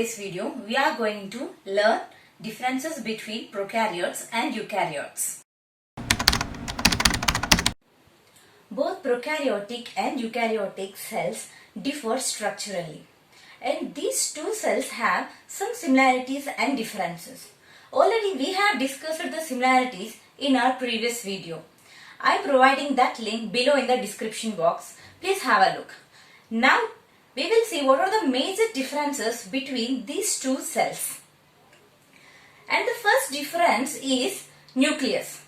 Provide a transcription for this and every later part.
today's video, we are going to learn differences between prokaryotes and eukaryotes. Both prokaryotic and eukaryotic cells differ structurally, and these two cells have some similarities and differences. Already we have discussed the similarities in our previous video. I am providing that link below in the description box. Please have a look. Now we will see what are the major differences between these two cells. And the first difference is nucleus.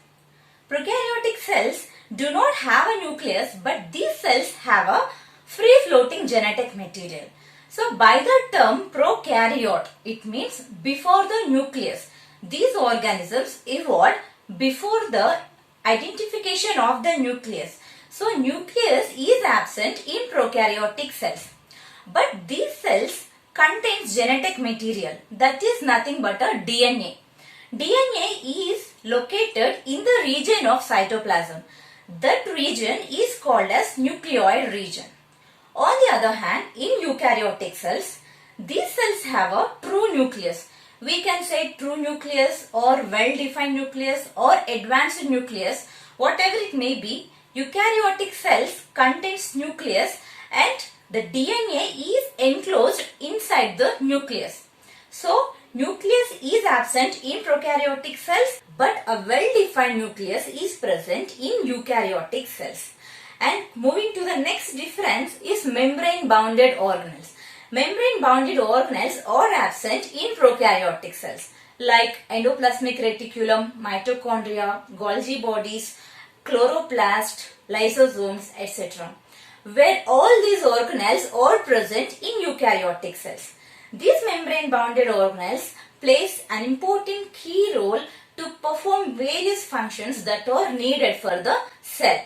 Prokaryotic cells do not have a nucleus, but these cells have a free-floating genetic material. So by the term prokaryote, it means before the nucleus. These organisms evolved before the identification of the nucleus. So nucleus is absent in prokaryotic cells. But these cells contains genetic material, that is nothing but a DNA. DNA is located in the region of cytoplasm. That region is called as nucleoid region. On the other hand, in eukaryotic cells, these cells have a true nucleus. We can say true nucleus or well-defined nucleus or advanced nucleus, whatever it may be. Eukaryotic cells contains nucleus and the DNA is enclosed inside the nucleus. So, nucleus is absent in prokaryotic cells, but a well-defined nucleus is present in eukaryotic cells. And moving to the next difference is membrane-bounded organelles. Membrane-bounded organelles are absent in prokaryotic cells like endoplasmic reticulum, mitochondria, Golgi bodies, chloroplast, lysosomes, etc., where all these organelles are present in eukaryotic cells. These membrane-bounded organelles plays an important key role to perform various functions that are needed for the cell.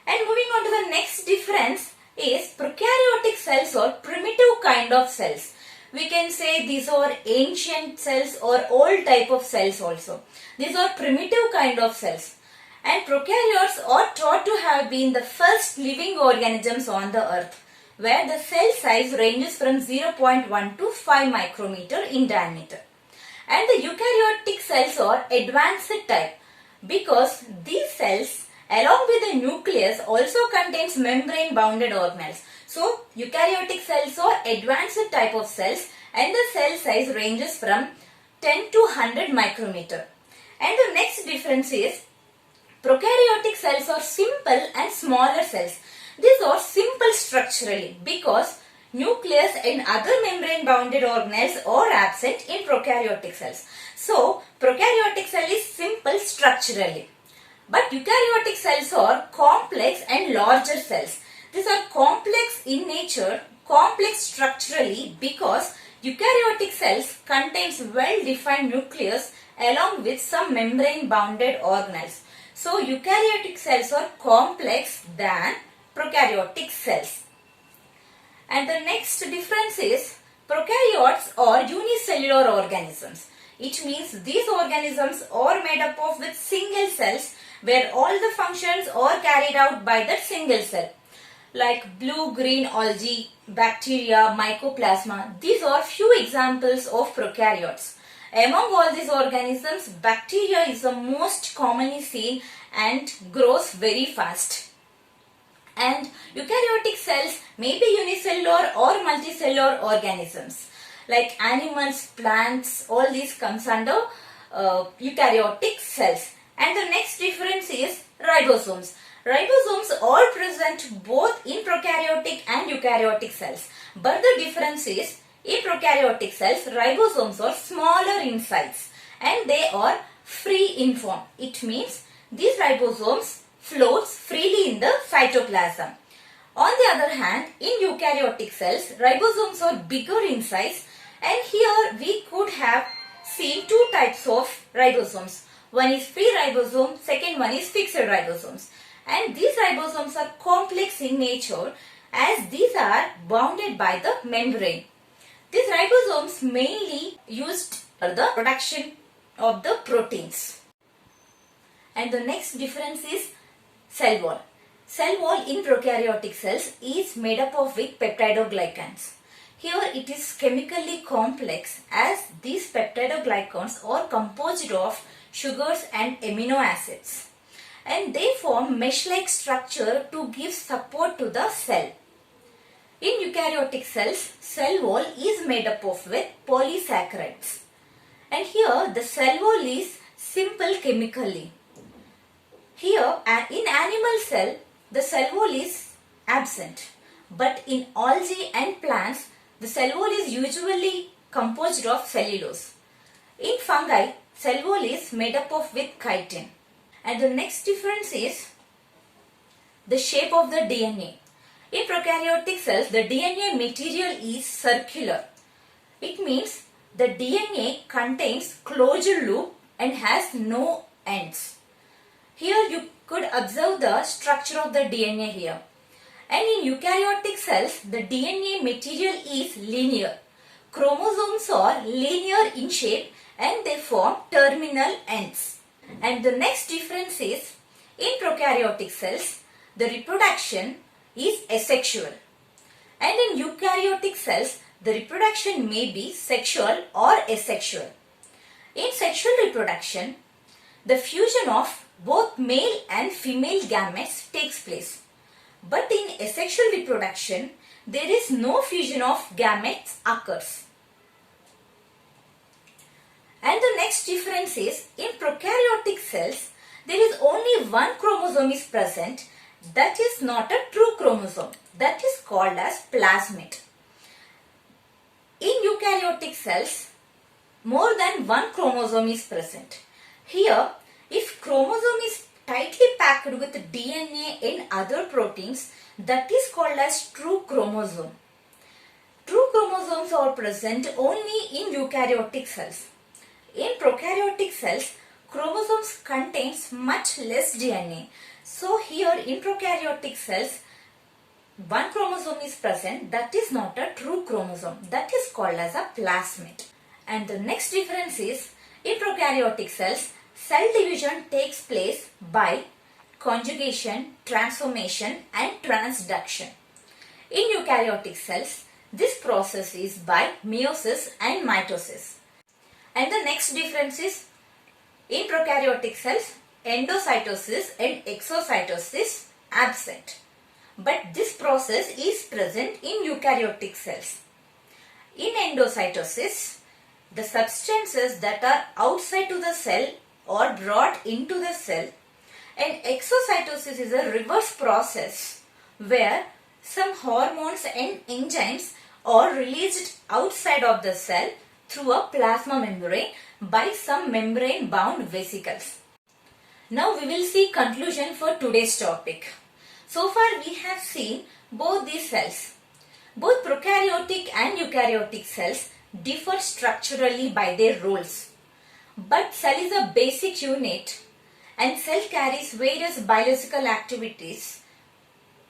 And moving on to the next difference is prokaryotic cells are primitive kind of cells. We can say these are ancient cells or old type of cells also. These are primitive kind of cells. And prokaryotes are thought to have been the first living organisms on the earth, where the cell size ranges from 0.1 to 5 micrometer in diameter. And the eukaryotic cells are advanced type because these cells along with the nucleus also contains membrane bounded organelles. So eukaryotic cells are advanced type of cells and the cell size ranges from 10 to 100 micrometer. And the next difference is prokaryotic cells are simple and smaller cells. These are simple structurally because nucleus and other membrane-bounded organelles are absent in prokaryotic cells. So, prokaryotic cell is simple structurally. But eukaryotic cells are complex and larger cells. These are complex in nature, complex structurally because eukaryotic cells contains well-defined nucleus along with some membrane-bounded organelles. So, eukaryotic cells are complex than prokaryotic cells. And the next difference is prokaryotes are unicellular organisms. It means these organisms are made up of with single cells where all the functions are carried out by that single cell. Like blue-green algae, bacteria, mycoplasma. These are few examples of prokaryotes. Among all these organisms, bacteria is the most commonly seen and grows very fast. And eukaryotic cells may be unicellular or multicellular organisms. Like animals, plants, all these comes under eukaryotic cells. And the next difference is ribosomes. Ribosomes are present both in prokaryotic and eukaryotic cells. But the difference is, in prokaryotic cells, ribosomes are smaller in size and they are free in form. It means these ribosomes floats freely in the cytoplasm. On the other hand, in eukaryotic cells, ribosomes are bigger in size, and here we could have seen two types of ribosomes. One is free ribosome, second one is fixed ribosomes. And these ribosomes are complex in nature as these are bounded by the membrane. These ribosomes mainly used for the production of the proteins. And the next difference is cell wall. Cell wall in prokaryotic cells is made up of with peptidoglycans. Here it is chemically complex as these peptidoglycans are composed of sugars and amino acids, and they form mesh-like structure to give support to the cell. In eukaryotic cells, cell wall is made up of with polysaccharides, and here the cell wall is simple chemically. Here in animal cell, the cell wall is absent, but in algae and plants, the cell wall is usually composed of cellulose. In fungi, cell wall is made up of with chitin. And the next difference is the shape of the DNA. In prokaryotic cells, the DNA material is circular. It means the DNA contains closure loop and has no ends. Here you could observe the structure of the DNA here. And in eukaryotic cells, the DNA material is linear. Chromosomes are linear in shape and they form terminal ends. And the next difference is, in prokaryotic cells, the reproduction is asexual. And in eukaryotic cells, the reproduction may be sexual or asexual. In sexual reproduction, the fusion of both male and female gametes takes place. But in asexual reproduction, there is no fusion of gametes occurs. And the next difference is, in prokaryotic cells, there is only one chromosome is present. That is not a true chromosome. That is called as plasmid. In eukaryotic cells, more than one chromosome is present. Here, if chromosome is tightly packed with DNA and other proteins, that is called as true chromosome. True chromosomes are present only in eukaryotic cells. In prokaryotic cells, chromosomes contains much less DNA. So here in prokaryotic cells, one chromosome is present, that is not a true chromosome. That is called as a plasmid. And the next difference is, in prokaryotic cells, cell division takes place by conjugation, transformation and transduction. In eukaryotic cells, this process is by meiosis and mitosis. And the next difference is, in prokaryotic cells, endocytosis and exocytosis absent. But this process is present in eukaryotic cells. In endocytosis, the substances that are outside to the cell are brought into the cell, and exocytosis is a reverse process where some hormones and enzymes are released outside of the cell through a plasma membrane by some membrane bound vesicles. Now we will see conclusion for today's topic. So far we have seen both these cells. Both prokaryotic and eukaryotic cells differ structurally by their roles. But cell is a basic unit and cell carries various biological activities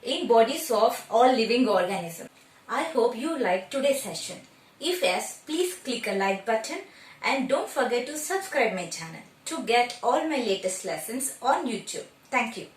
in bodies of all living organisms. I hope you liked today's session. If yes, please click a like button and don't forget to subscribe my channel to get all my latest lessons on YouTube. Thank you.